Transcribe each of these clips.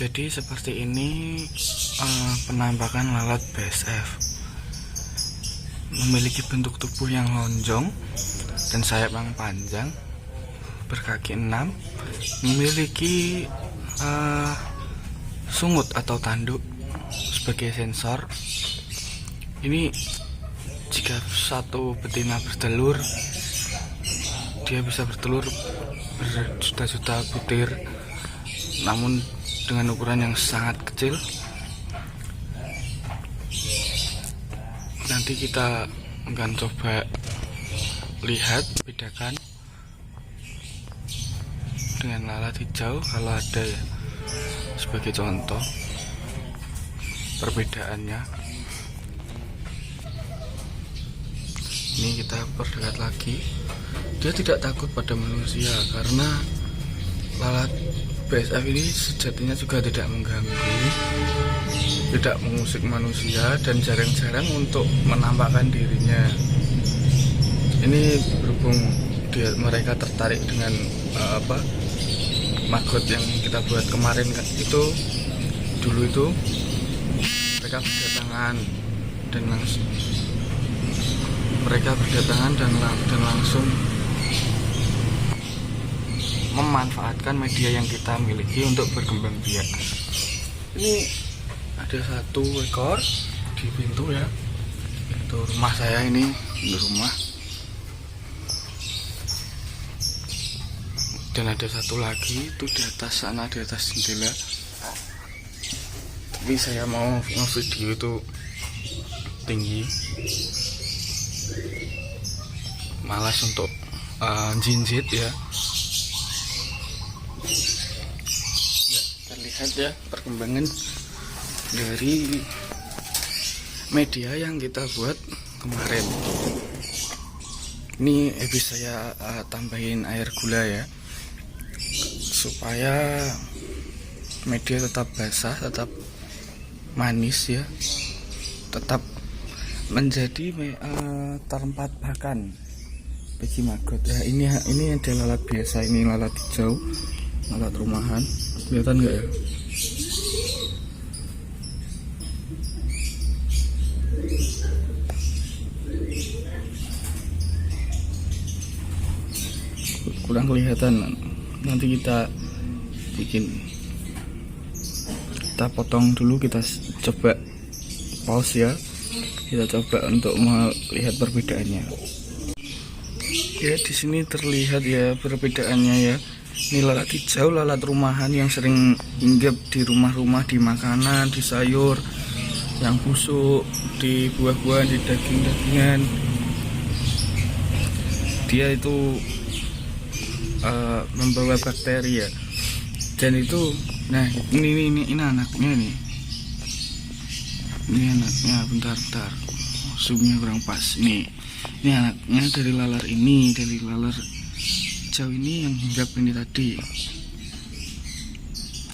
Jadi seperti ini penampakan lalat BSF. Memiliki bentuk tubuh yang lonjong dan sayap yang panjang, berkaki 6, memiliki sungut atau tanduk sebagai sensor. Ini jika satu betina bertelur, dia bisa bertelur berjuta-juta butir, namun dengan ukuran yang sangat kecil. Nanti kita akan coba lihat, bedakan dengan lalat hijau kalau ada ya, sebagai contoh perbedaannya. Ini kita perdekat lagi. Dia tidak takut pada manusia karena lalat BSF ini sejatinya juga tidak mengganggu, tidak mengusik manusia, dan jarang-jarang untuk menampakkan dirinya. Ini berhubung mereka tertarik dengan maggot yang kita buat kemarin kan, itu dulu itu mereka berdatangan dan langsung memanfaatkan media yang kita miliki untuk berkembang biak. Ini ada satu ekor di pintu ya, itu rumah saya, ini di rumah. Dan ada satu lagi itu di atas sana, di atas jendela. Tapi saya mau nge-video itu tinggi, malas untuk jinjit ya. Terlihat ya perkembangan dari media yang kita buat kemarin. Ini habis saya tambahin air gula ya, supaya media tetap basah, tetap manis ya, tetap menjadi tempat pakan bagi maggot ya. Ini ada lalat biasa, ini lalat hijau, lalat rumahan. Kelihatan nggak ya? Kurang kelihatan. Nanti kita potong dulu, kita coba pause ya, kita coba untuk melihat perbedaannya ya. Di sini terlihat ya perbedaannya ya. Ini lalat hijau, lalat rumahan yang sering hinggap di rumah-rumah, di makanan, di sayur yang busuk, di buah-buahan, di daging-dagingan. Dia itu membawa bakteri ya. Dan itu, nah ini anaknya nih. Ini anaknya, bentar, zoomnya kurang pas. Ini anaknya dari lalat ini, dari lalat hijau ini yang hinggap ini tadi.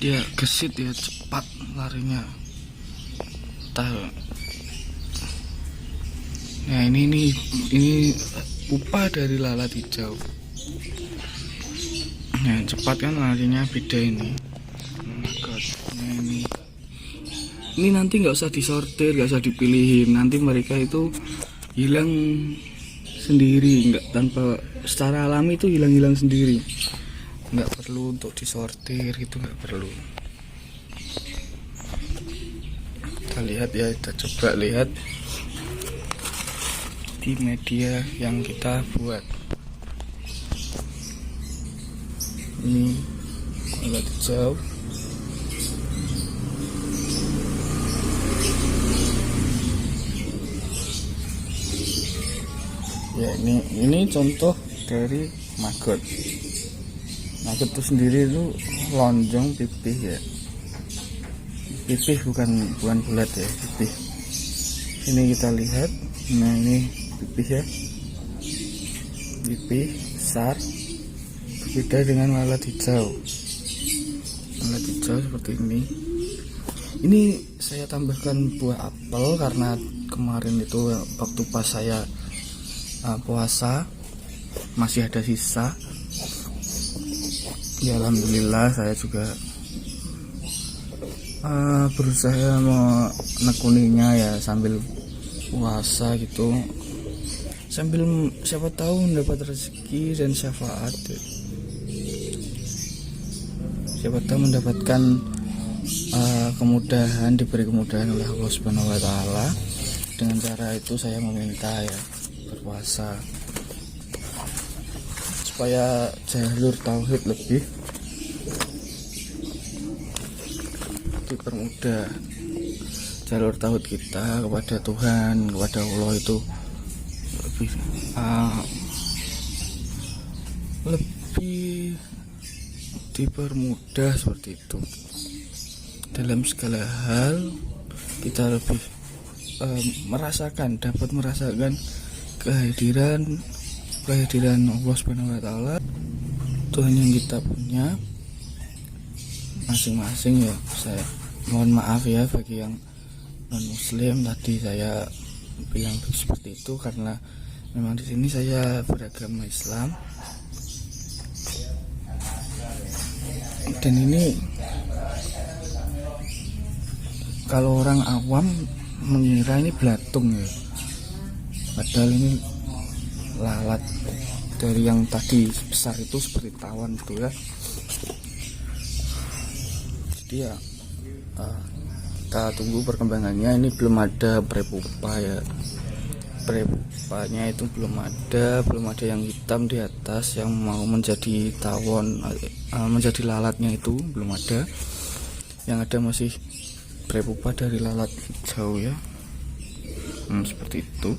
Dia gesit ya, cepat larinya. Nah ini pupa dari lalat hijau. Nah cepat kan larinya, beda ini. Nah ini nanti nggak usah disortir, nggak usah dipilihin. Nanti mereka itu hilang sendiri, nggak, tanpa secara alami itu hilang sendiri, nggak perlu untuk disortir, itu nggak perlu. Kita lihat ya, kita coba lihat di media yang kita buat. Ini lalat hijau, ya ini contoh dari maggot. Maggot itu sendiri itu lonjong, pipih ya, pipih bukan bulat ya, pipih. Ini kita lihat, nah ini pipih ya, pipih besar, berbeda dengan lalat hijau. Lalat hijau seperti ini. Ini saya tambahkan buah apel karena kemarin itu waktu pas saya puasa masih ada sisa ya. Alhamdulillah saya juga berusaha menekuninya ya sambil puasa gitu, sambil siapa tahu mendapat rezeki dan syafaat, siapa tahu mendapatkan kemudahan, diberi kemudahan oleh Allah Subhanahu wa taala. Dengan cara itu saya meminta ya berpuasa supaya jalur tauhid lebih dipermudah, jalur tauhid kita kepada Tuhan, kepada Allah itu lebih dipermudah seperti itu. Dalam segala hal kita lebih dapat merasakan kehadiran Allah Subhanahu wa taala, Tuhan yang kita punya masing-masing ya. Saya mohon maaf ya bagi yang non muslim, tadi saya bilang seperti itu karena memang di sini saya beragama Islam, dan ini kalau orang awam mengira ini belatung ya, padahal ini lalat dari yang tadi besar itu seperti tawon gitu ya. Jadi ya kita tunggu perkembangannya. Ini belum ada prepupa ya, prepupanya itu belum ada yang hitam di atas yang mau menjadi tawon, menjadi lalatnya itu belum ada. Yang ada masih prepupa dari lalat hijau ya. Seperti itu.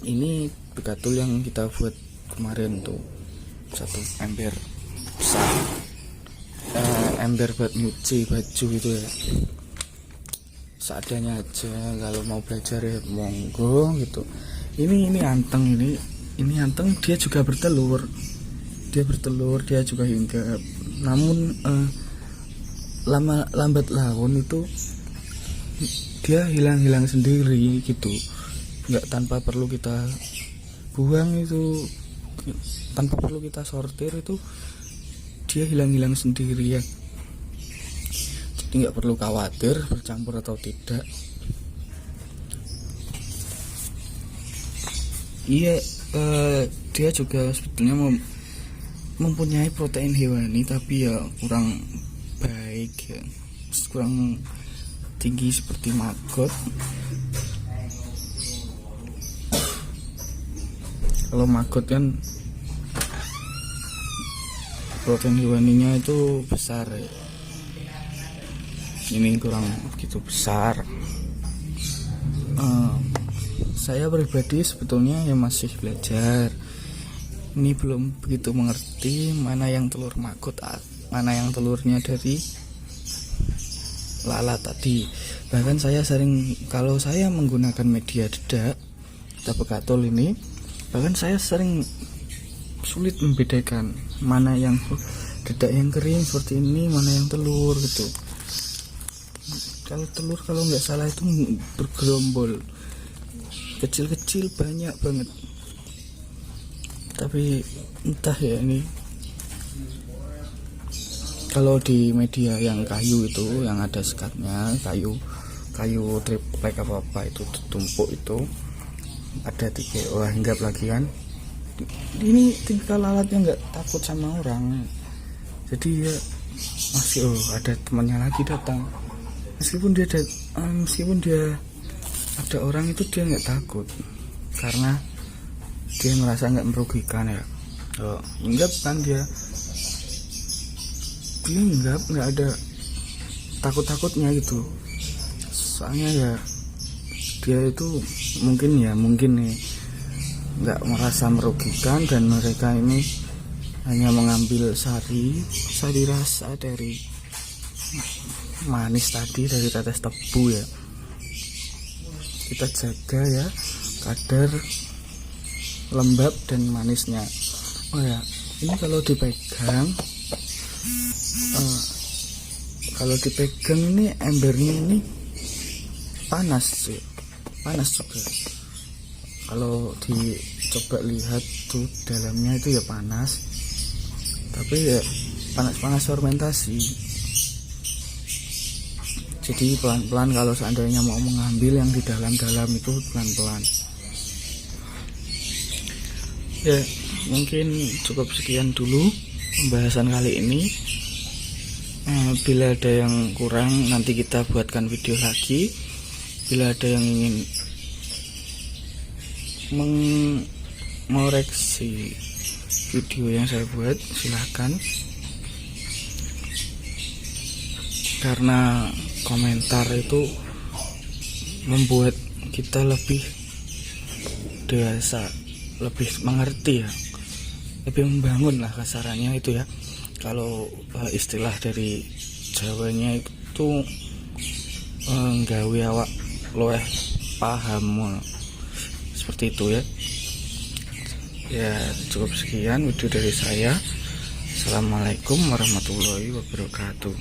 Ini begatul yang kita buat kemarin tuh, satu ember besar, ember buat nyuci baju itu ya, seadanya aja. Kalau mau belajar ya monggo gitu. Ini anteng, ini anteng, dia juga bertelur, dia juga hinggap. Namun lambat laun itu dia hilang sendiri gitu, nggak tanpa perlu kita buang itu, tanpa perlu kita sortir itu dia hilang sendiri ya. Jadi nggak perlu khawatir bercampur atau tidak. Iya, dia juga sebetulnya mempunyai protein hewani, tapi ya kurang baik ya, kurang tinggi seperti maggot. Kalau maggot kan protein hewaninya itu besar ya, ini kurang begitu besar. Saya pribadi sebetulnya ya masih belajar, ini belum begitu mengerti mana yang telur maggot, mana yang telurnya dari lalat tadi. Bahkan saya sering, kalau saya menggunakan media dedak atau begatul ini, bahkan saya sering sulit membedakan mana yang dedak yang kering seperti ini, mana yang telur gitu. Kalau telur, kalau nggak salah itu bergerombol, kecil-kecil banyak banget. Tapi entah ya, ini kalau di media yang kayu itu, yang ada sekatnya, kayu triplek apa itu ditumpuk itu ada 3 orang hinggap lagi kan. Ini tinggal lalatnya nggak takut sama orang, jadi ya masih ada temannya lagi datang, meskipun dia ada orang itu dia nggak takut karena dia merasa nggak merugikan ya. Hinggap kan dia nggak ada takut-takutnya gitu, soalnya ya dia itu mungkin nih nggak merasa merugikan, dan mereka ini hanya mengambil sari rasa dari manis tadi, dari tetes tebu ya. Kita jaga ya kadar lembab dan manisnya. Ya, ini kalau dipegang ini embernya ini panas juga. Kalau dicoba lihat tuh dalamnya itu ya panas, tapi ya panas fermentasi. Jadi pelan-pelan kalau seandainya mau mengambil yang di dalam-dalam itu pelan-pelan. Ya, mungkin cukup sekian dulu pembahasan kali ini. Bila ada yang kurang nanti kita buatkan video lagi. Bila ada yang ingin mengoreksi video yang saya buat, silahkan. Karena komentar itu membuat kita lebih dewasa, lebih mengerti ya, lebih membangun lah kasarannya itu ya. Kalau istilah dari Jawanya itu nggawe awak luweh paham seperti itu ya. Ya cukup sekian video dari saya. Assalamualaikum warahmatullahi wabarakatuh.